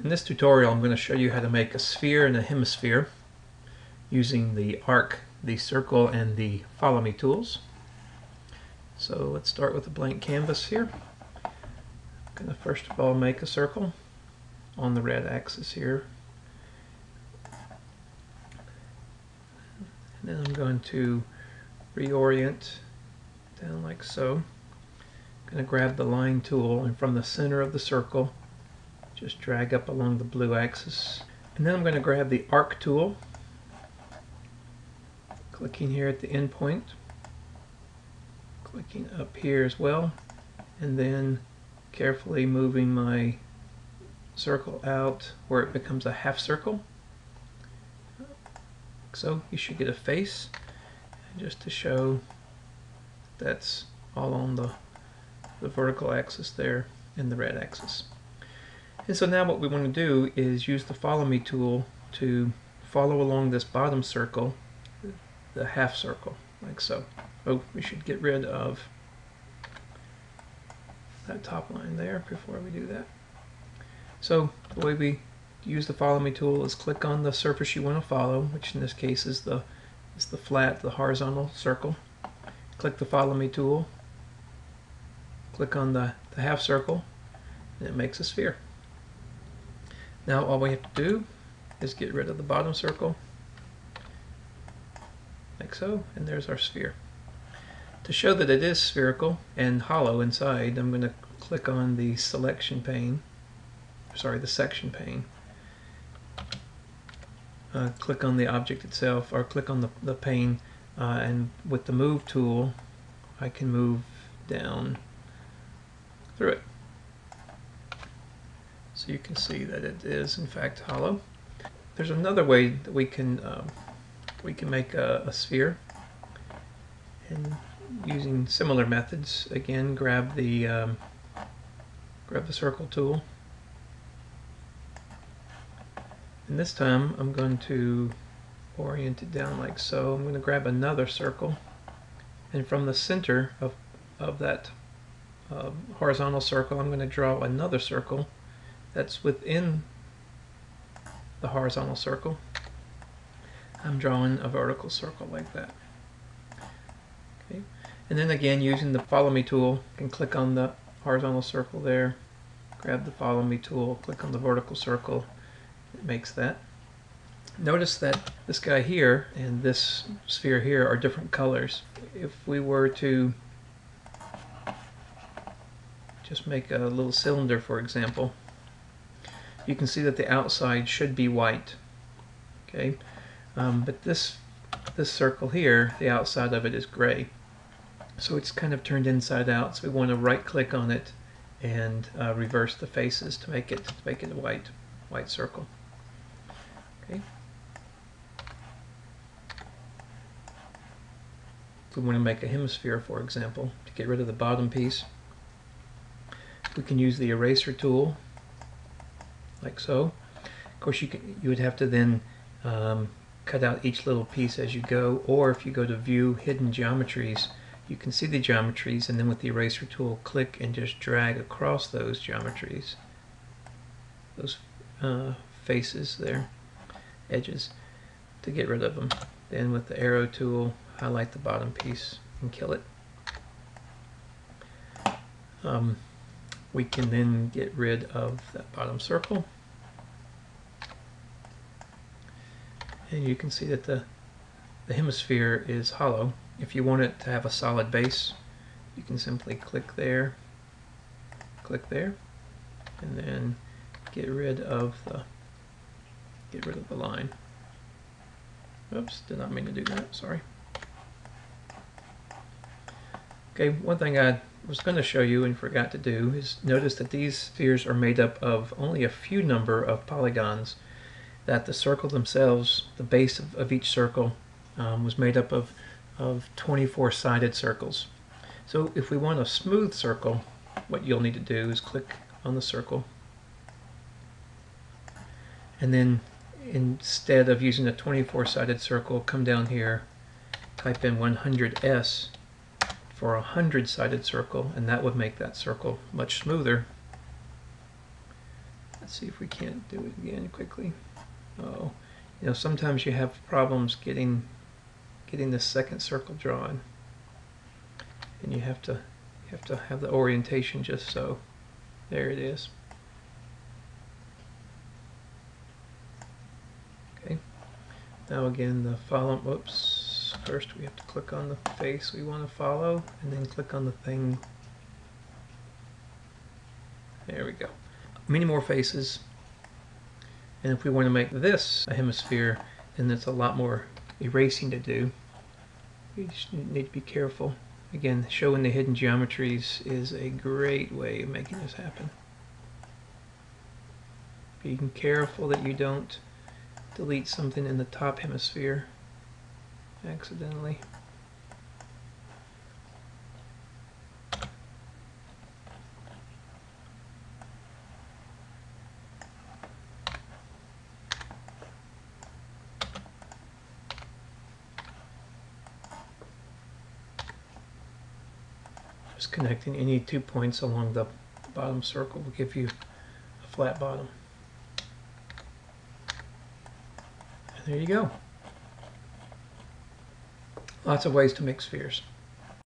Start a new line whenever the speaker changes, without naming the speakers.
In this tutorial I'm going to show you how to make a sphere and a hemisphere using the arc, the circle, and the follow me tools. So let's start with a blank canvas here. I'm going to first of all make a circle on the red axis here. And then I'm going to reorient down like so. I'm going to grab the line tool and from the center of the circle just drag up along the blue axis. And then I'm going to grab the arc tool, clicking here at the end point, clicking up here as well, and then carefully moving my circle out where it becomes a half circle. So you should get a face, just to show that's all on the vertical axis there and the red axis. And so now what we want to do is use the follow me tool to follow along this bottom circle, the half circle, like so. Oh, we should get rid of that top line there before we do that. So the way we use the follow me tool is click on the surface you want to follow, which in this case is the flat, the horizontal circle. Click the follow me tool, click on the half circle, and it makes a sphere. Now all we have to do is get rid of the bottom circle, like so, and there's our sphere. To show that it is spherical and hollow inside, I'm going to click on the selection pane, the section pane. Click on the object itself, or click on the pane, and with the move tool I can move down through it. So you can see that it is in fact hollow. There's another way that we can make a sphere, and using similar methods, again grab the circle tool, and this time I'm going to orient it down like so. I'm going to grab another circle, and from the center of that horizontal circle I'm going to draw another circle that's within the horizontal circle. I'm drawing a vertical circle like that. Okay. And then again, using the follow me tool, you can click on the horizontal circle there, grab the follow me tool, click on the vertical circle, it makes that. Notice that this guy here and this sphere here are different colors. If we were to just make a little cylinder, for example, you can see that the outside should be white. Okay, but this circle here, the outside of it is gray. So it's kind of turned inside out. So we want to right click on it and reverse the faces to make it a white circle. Okay. If we want to make a hemisphere, for example, to get rid of the bottom piece, we can use the eraser tool, like so. Of course, you would have to then cut out each little piece as you go, or if you go to View, Hidden Geometries, you can see the geometries, and then with the eraser tool, click and just drag across those geometries, those faces there, edges, to get rid of them. Then with the arrow tool, highlight the bottom piece and kill it. We can then get rid of that bottom circle, and you can see that the hemisphere is hollow. If you want it to have a solid base, you can simply click there, and then get rid of the line. Oops, did not mean to do that, sorry. Okay, one thing I was going to show you and forgot to do is notice that these spheres are made up of only a few number of polygons, that the circle themselves, the base of each circle, was made up of 24-sided circles. So if we want a smooth circle, what you'll need to do is click on the circle, and then instead of using a 24-sided circle, come down here, type in 100s for a 100-sided circle, and that would make that circle much smoother. Let's see if we can't do it again quickly. Oh, you know, sometimes you have problems getting the second circle drawn, and you have to have the orientation just so. There it is. Okay. Now again, the follow. Whoops. First, we have to click on the face we want to follow, and then click on the thing. There we go. Many more faces. And if we want to make this a hemisphere, then there's a lot more erasing to do. We just need to be careful. Again, showing the hidden geometries is a great way of making this happen. Being careful that you don't delete something in the top hemisphere accidentally. Just connecting any 2 points along the bottom circle will give you a flat bottom. And there you go. Lots of ways to make spheres.